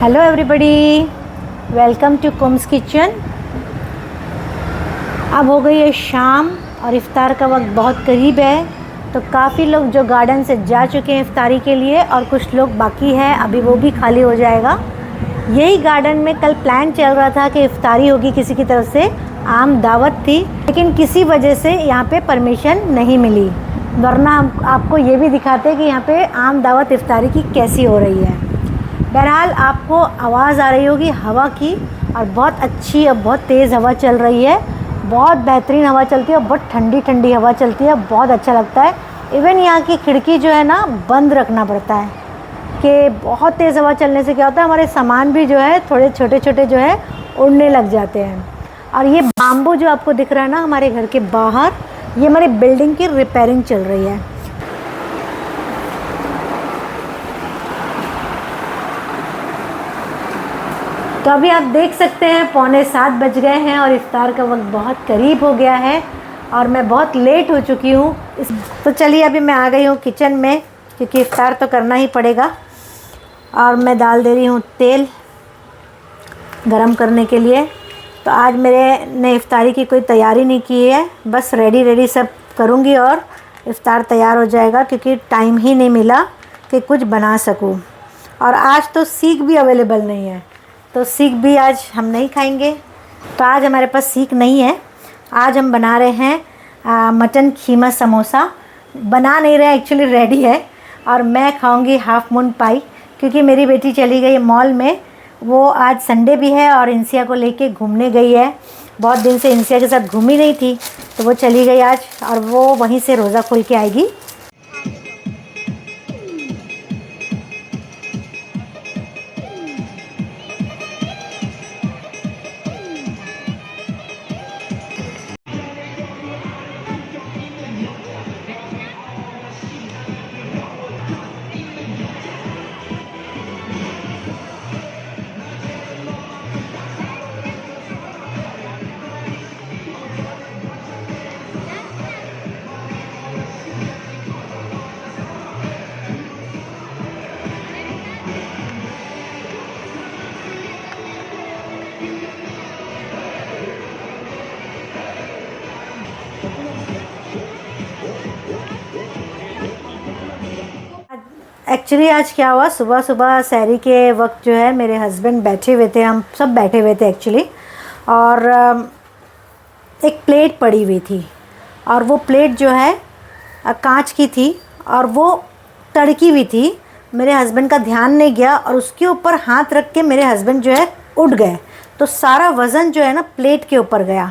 Hello everybody, welcome to कुम्स kitchen. अब हो गई है शाम और इफ़्तार का वक्त बहुत करीब है, तो काफ़ी लोग जो गार्डन से जा चुके हैं इफ़्तारी के लिए और कुछ लोग बाकी हैं, अभी वो भी खाली हो जाएगा। यही गार्डन में कल प्लान चल रहा था कि इफ़्तारी होगी, किसी की तरफ से आम दावत थी, लेकिन किसी वजह से यहाँ पे परमिशन नहीं मिली, वरना हम आपको ये भी दिखाते कि यहाँ पे आम दावत इफ़्तारी की कैसी हो रही है। बहरहाल आपको आवाज़ आ रही होगी हवा की, और बहुत अच्छी और बहुत तेज़ हवा चल रही है, बहुत बेहतरीन हवा चलती है और बहुत ठंडी ठंडी हवा चलती है, बहुत अच्छा लगता है। इवन यहाँ की खिड़की जो है ना बंद रखना पड़ता है कि बहुत तेज़ हवा चलने से क्या होता है, हमारे सामान भी जो है थोड़े छोटे छोटे जो है उड़ने लग जाते हैं। और ये बाम्बू जो आपको दिख रहा है ना हमारे घर के बाहर, ये हमारी बिल्डिंग की रिपेयरिंग चल रही है। तो अभी आप देख सकते हैं 6:45 बज गए हैं और इफ़्तार का वक्त बहुत करीब हो गया है और मैं बहुत लेट हो चुकी हूँ। तो चलिए अभी मैं आ गई हूँ किचन में, क्योंकि इफ़्तार तो करना ही पड़ेगा। और मैं डाल दे रही हूँ तेल गरम करने के लिए। तो आज मेरे ने इफ़्तारी की कोई तैयारी नहीं की है, बस रेडी सब करूँगी और इफ़्तार तैयार हो जाएगा, क्योंकि टाइम ही नहीं मिला कि कुछ बना सकूँ। और आज तो सीख भी अवेलेबल नहीं है, तो सीख भी आज हम नहीं खाएंगे। तो आज हमारे पास सीख नहीं है। आज हम बना रहे हैं मटन खीमा समोसा। बना नहीं रहे, एक्चुअली रेडी है। और मैं खाऊंगी हाफ मून पाई, क्योंकि मेरी बेटी चली गई मॉल में। वो आज संडे भी है और इंसिया को लेके घूमने गई है। बहुत दिन से इंसिया के साथ घूमी नहीं थी, तो वो चली गई आज, और वो वहीं से रोज़ा खोल के आएगी। एक्चुअली आज क्या हुआ, सुबह सुबह सहरी के वक्त जो है मेरे हस्बैंड बैठे हुए थे, हम सब बैठे हुए थे एक्चुअली। और एक प्लेट पड़ी हुई थी, और वो प्लेट जो है कांच की थी और वो तड़की हुई थी। मेरे हस्बैंड का ध्यान नहीं गया और उसके ऊपर हाथ रख के मेरे हस्बैंड जो है उठ गए, तो सारा वज़न जो है ना प्लेट के ऊपर गया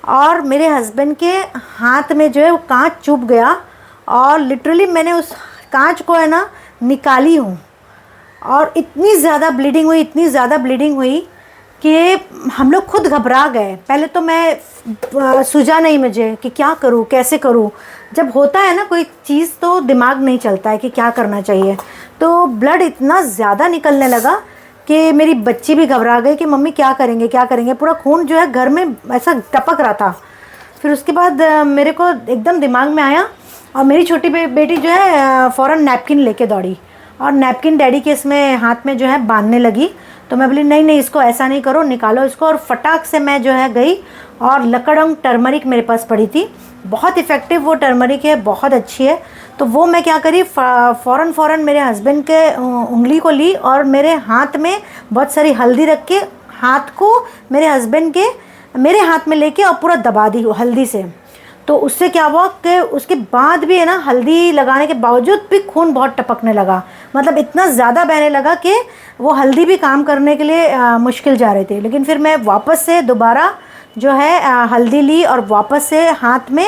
और मेरे हस्बैंड के हाथ में जो है वो कांच चुभ गया। और लिटरली मैंने उस कांच को है ना निकाली हूँ, और इतनी ज़्यादा ब्लीडिंग हुई, इतनी ज़्यादा ब्लीडिंग हुई कि हम लोग खुद घबरा गए। पहले तो मैं सूझा नहीं मुझे कि क्या करूँ, कैसे करूँ। जब होता है ना कोई चीज़ तो दिमाग नहीं चलता है कि क्या करना चाहिए। तो ब्लड इतना ज़्यादा निकलने लगा कि मेरी बच्ची भी घबरा गई कि मम्मी क्या करेंगे क्या करेंगे। पूरा खून जो है घर में ऐसा टपक रहा था। फिर उसके बाद मेरे को एकदम दिमाग में आया, और मेरी छोटी बेटी जो है फ़ौरन नैपकिन लेके दौड़ी और नैपकिन डैडी के इसमें हाथ में जो है बांधने लगी। तो मैं बोली नहीं इसको ऐसा नहीं करो, निकालो इसको। और फटाक से मैं जो है गई, और लकड़ंग टर्मरिक मेरे पास पड़ी थी, बहुत इफ़ेक्टिव वो टर्मरिक है, बहुत अच्छी है। तो वो मैं क्या करी, फ़ौरन मेरे हस्बैंड के उंगली को ली और मेरे हाथ में बहुत सारी हल्दी रख के हाथ को मेरे हाथ में लेके और पूरा दबा दी हल्दी से। तो उससे क्या हुआ कि उसके बाद भी है ना, हल्दी लगाने के बावजूद भी खून बहुत टपकने लगा। मतलब इतना ज़्यादा बहने लगा कि वो हल्दी भी काम करने के लिए मुश्किल जा रही थी। लेकिन फिर मैं वापस से दोबारा जो है हल्दी ली और वापस से हाथ में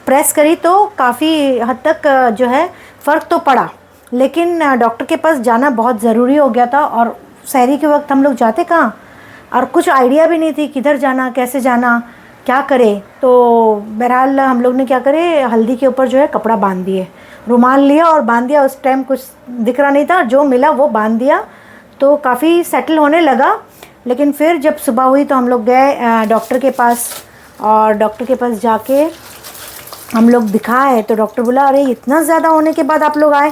प्रेस करी, तो काफ़ी हद तक जो है फ़र्क तो पड़ा। लेकिन डॉक्टर के पास जाना बहुत ज़रूरी हो गया था, और सहरी के वक्त हम लोग जाते कहाँ, और कुछ आइडिया भी नहीं थी किधर जाना, कैसे जाना, क्या करें। तो बहरहाल हम लोग ने क्या करे, हल्दी के ऊपर जो है कपड़ा बांध दिए, रुमाल लिया और बांध दिया। उस टाइम कुछ दिख रहा नहीं था, जो मिला वो बांध दिया, तो काफ़ी सेटल होने लगा। लेकिन फिर जब सुबह हुई तो हम लोग गए डॉक्टर के पास, और डॉक्टर के पास जाके हम लोग दिखाए तो डॉक्टर बोला अरे इतना ज़्यादा होने के बाद आप लोग आए।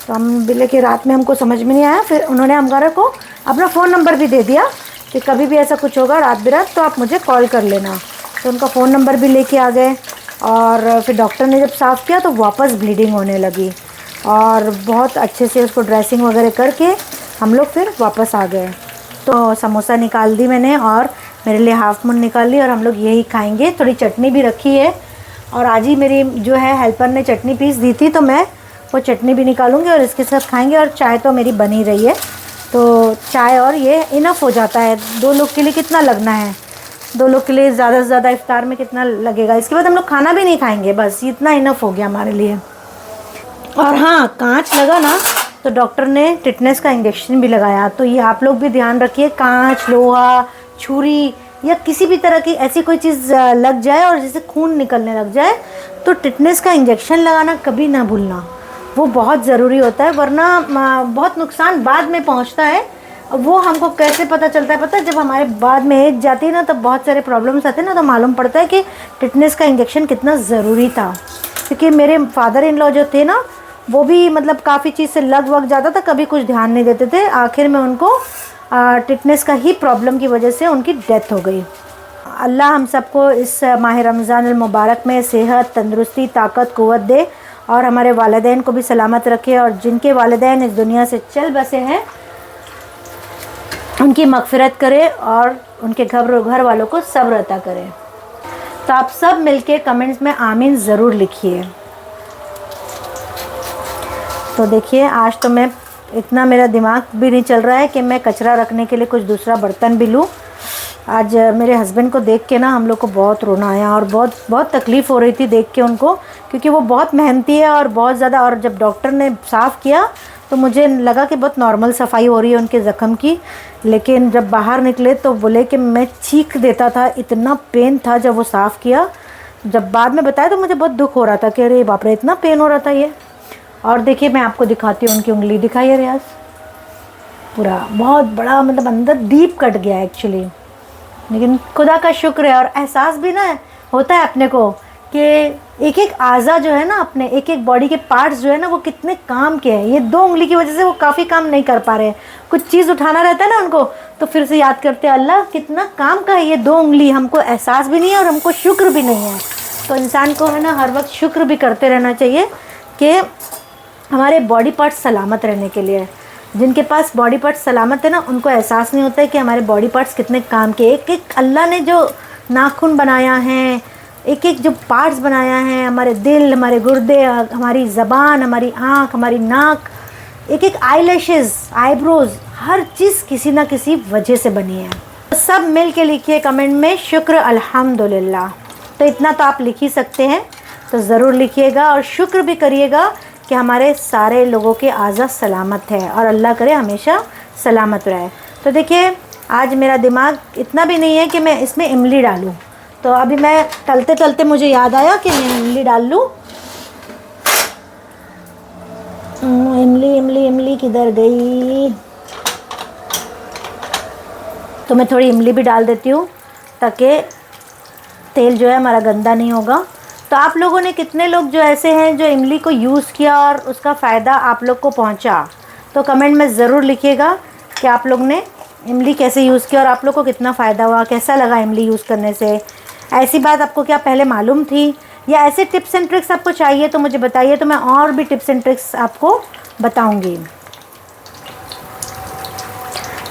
तो हम बोले कि रात में हमको समझ में नहीं आया। फिर उन्होंने हमारे को अपना फ़ोन नंबर भी दे दिया कि कभी भी ऐसा कुछ होगा रात बिरात तो आप मुझे कॉल कर लेना। तो उनका फ़ोन नंबर भी लेके आ गए और फिर डॉक्टर ने जब साफ़ किया तो वापस ब्लीडिंग होने लगी और बहुत अच्छे से उसको ड्रेसिंग वगैरह करके हम लोग फिर वापस आ गए। तो समोसा निकाल दी मैंने और मेरे लिए हाफ़ मून निकाल ली और हम लोग यही खाएंगे। थोड़ी चटनी भी रखी है और आज ही मेरी जो है हेल्पर ने चटनी पीस दी थी तो मैं वो चटनी भी निकालूंगी और इसके साथ खाएंगे। और चाय तो मेरी बनी रही है तो चाय और ये इनफ हो जाता है। 2 लोग के लिए कितना लगना है, 2 लोग के लिए ज़्यादा से ज़्यादा इफ्तार में कितना लगेगा। इसके बाद हम लोग खाना भी नहीं खाएंगे, बस इतना इनफ हो गया हमारे लिए। और हाँ, कांच लगा ना तो डॉक्टर ने टिटनेस का इंजेक्शन भी लगाया। तो ये आप लोग भी ध्यान रखिए, कांच, लोहा, छुरी या किसी भी तरह की ऐसी कोई चीज़ लग जाए और जैसे खून निकलने लग जाए तो टिटनेस का इंजेक्शन लगाना कभी ना भूलना, वो बहुत ज़रूरी होता है, वरना बहुत नुकसान बाद में पहुंचता है। वो हमको कैसे पता चलता है, पता है जब हमारे बाद में एज जाती है ना तब बहुत सारे प्रॉब्लम्स आते हैं ना, तो मालूम पड़ता है कि टिटनेस का इंजेक्शन कितना ज़रूरी था। क्योंकि मेरे फादर इन लॉ जो थे ना वो भी मतलब काफ़ी चीज़ से लग वग जाता था, कभी कुछ ध्यान नहीं देते थे। आखिर में उनको टिटनेस का ही प्रॉब्लम की वजह से उनकी डेथ हो गई। अल्लाह हम सबको इस माह रमज़ान अल मुबारक में सेहत, तंदुरुस्ती, ताकत, क़ुव्वत दे और हमारे वालिदैन को भी सलामत रखे और जिनके वालिदैन इस दुनिया से चल बसे हैं उनकी मग़फ़िरत करे और उनके घर वालों को सब्र अता करे। तो आप सब मिलके कमेंट्स में आमीन ज़रूर लिखिए। तो देखिए आज तो मैं इतना मेरा दिमाग भी नहीं चल रहा है कि मैं कचरा रखने के लिए कुछ दूसरा बर्तन भी लूँ। आज मेरे हस्बैंड को देख के ना हम लोग को बहुत रोना आया और बहुत तकलीफ़ हो रही थी देख के उनको, क्योंकि वो बहुत मेहनती है और बहुत ज़्यादा। और जब डॉक्टर ने साफ़ किया तो मुझे लगा कि बहुत नॉर्मल सफाई हो रही है उनके ज़ख़म की, लेकिन जब बाहर निकले तो बोले कि मैं चीख देता था, इतना पेन था जब वो साफ़ किया। जब बाद में बताया तो मुझे बहुत दुख हो रहा था कि अरे बाप रे इतना पेन हो रहा था ये। और देखिए मैं आपको दिखाती हूँ, उनकी उंगली दिखाइए रियाज, पूरा बहुत बड़ा मतलब अंदर डीप कट गया एक्चुअली। लेकिन खुदा का शुक्र है और एहसास भी ना होता है अपने को कि एक एक आज़ा जो है ना, अपने एक एक बॉडी के पार्ट्स जो है ना वो कितने काम के हैं। ये 2 उंगली की वजह से वो काफ़ी काम नहीं कर पा रहे हैं, कुछ चीज़ उठाना रहता है ना उनको तो फिर से याद करते हैं अल्लाह कितना काम का है ये 2 उंगली। हमको एहसास भी नहीं है और हमको शुक्र भी नहीं है। तो इंसान को है ना हर वक्त शुक्र भी करते रहना चाहिए कि हमारे बॉडी पार्ट्स सलामत रहने के लिए। जिनके पास बॉडी पार्ट्स सलामत है ना उनको एहसास नहीं होता है कि हमारे बॉडी पार्ट्स कितने काम के। एक एक अल्लाह ने जो नाखून बनाया है, एक एक जो पार्ट्स बनाया है, हमारे दिल, हमारे गुर्दे, हमारी ज़बान, हमारी आँख, हमारी नाक, एक एक आईलैशेस, आईब्रोज़, हर चीज़ किसी ना किसी वजह से बनी है। तो सब मिल के लिखिए कमेंट में शुक्र अल्हम्दुलिल्लाह। तो इतना तो आप लिख ही सकते हैं, तो ज़रूर लिखिएगा और शुक्र भी करिएगा कि हमारे सारे लोगों के आज़ा सलामत है और अल्लाह करे हमेशा सलामत रहे। तो देखिए आज मेरा दिमाग इतना भी नहीं है कि मैं इसमें इमली डालूं, तो अभी मैं तलते तलते मुझे याद आया कि मैं इमली डाल लूँ। इमली इमली इमली किधर गई? तो मैं थोड़ी इमली भी डाल देती हूँ ताकि तेल जो है हमारा गंदा नहीं होगा। तो आप लोगों ने कितने लोग जो ऐसे हैं जो इमली को यूज़ किया और उसका फ़ायदा आप लोग को पहुंचा, तो कमेंट में ज़रूर लिखिएगा कि आप लोग ने इमली कैसे यूज़ किया और आप लोग को कितना फ़ायदा हुआ, कैसा लगा इमली यूज़ करने से। ऐसी बात आपको क्या पहले मालूम थी या ऐसे टिप्स एंड ट्रिक्स आपको चाहिए तो मुझे बताइए, तो मैं और भी टिप्स एंड ट्रिक्स आपको बताऊँगी।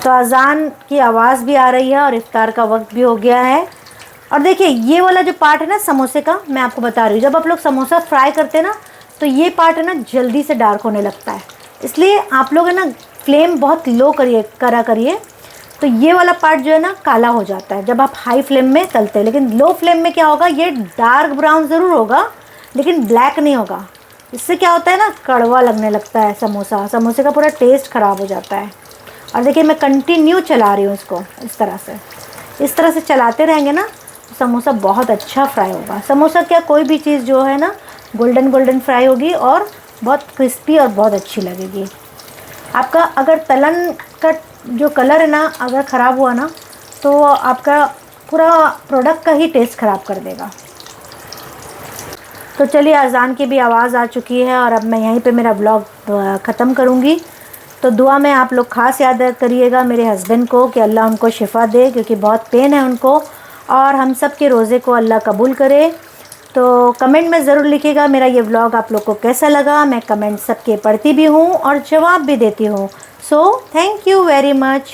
तो अज़ान की आवाज़ भी आ रही है और इफ्तार का वक्त भी हो गया है। और देखिए ये वाला जो पार्ट है ना समोसे का, मैं आपको बता रही हूँ, जब आप लोग समोसा फ्राई करते हैं ना तो ये पार्ट है ना जल्दी से डार्क होने लगता है, इसलिए आप लोग है ना फ्लेम बहुत लो करिए। तो ये वाला पार्ट जो है ना काला हो जाता है जब आप हाई फ्लेम में तलते हैं, लेकिन लो फ्लेम में क्या होगा, ये डार्क ब्राउन ज़रूर होगा लेकिन ब्लैक नहीं होगा। इससे क्या होता है ना कड़वा लगने लगता है समोसे का पूरा टेस्ट ख़राब हो जाता है। और देखिए मैं कंटिन्यू चला रही हूँ इसको, इस तरह से चलाते रहेंगे ना समोसा बहुत अच्छा फ्राई होगा। समोसा क्या कोई भी चीज़ जो है ना गोल्डन फ्राई होगी और बहुत क्रिस्पी और बहुत अच्छी लगेगी। आपका अगर तलन का जो कलर है ना अगर ख़राब हुआ ना तो आपका पूरा प्रोडक्ट का ही टेस्ट ख़राब कर देगा। तो चलिए अज़ान की भी आवाज़ आ चुकी है और अब मैं यहीं पे मेरा ब्लॉग ख़त्म करूँगी। तो दुआ में आप लोग ख़ास याद करिएगा मेरे हस्बैंड को कि अल्लाह उनको शिफ़ा दे, क्योंकि बहुत पेन है उनको, और हम सब के रोज़े को अल्लाह कबूल करे। तो कमेंट में ज़रूर लिखिएगा मेरा ये व्लॉग आप लोग को कैसा लगा। मैं कमेंट सबके पढ़ती भी हूँ और जवाब भी देती हूँ। So thank you very much.